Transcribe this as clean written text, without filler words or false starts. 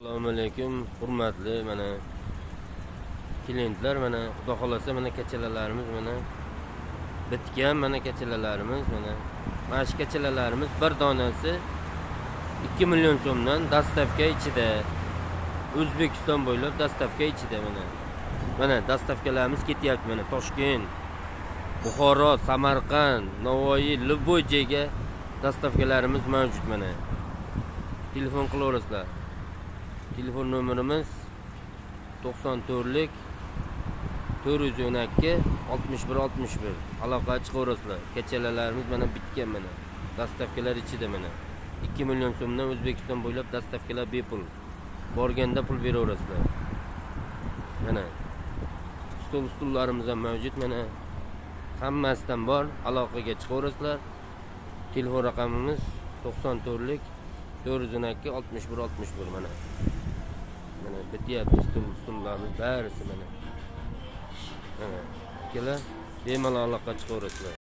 Assalomu alaykum, hurmatli mana klientlar, mana xudo xolasa mana kachalalarimiz mana bitgan, mana kachalalarimiz mana shu kachalalarimiz bir donasi 2 million so'mdan dastavka ichida, O'zbekiston bo'ylab dastavka ichida mana dastavkalarimiz ketyapti. Mana Toshkent, Buxoro, Samarqand, Navoiy, любой joyga dastavkalarimiz mavjud. Mana telefon qilaverasizlar. Telefon nomerimiz 94lik 412 61 61. Aloqa chiqaverasizlar. Kachalalarimiz mana bitgan, mana dastavkalar ichida mana 2 million so'mdan O'zbekiston bo'ylab dastavkalar bepul. Borganda pul beraverasizlar. Mana stullarimiz ham mavjud, mana hammasidan bor. Aloqaga chiqaverasizlar. Telefon raqamimiz 94lik 412 61 61 mana. Mana bityapti stullarimiz barisi mana. Mana kelar bemalol aloqa chiqaverasizlar.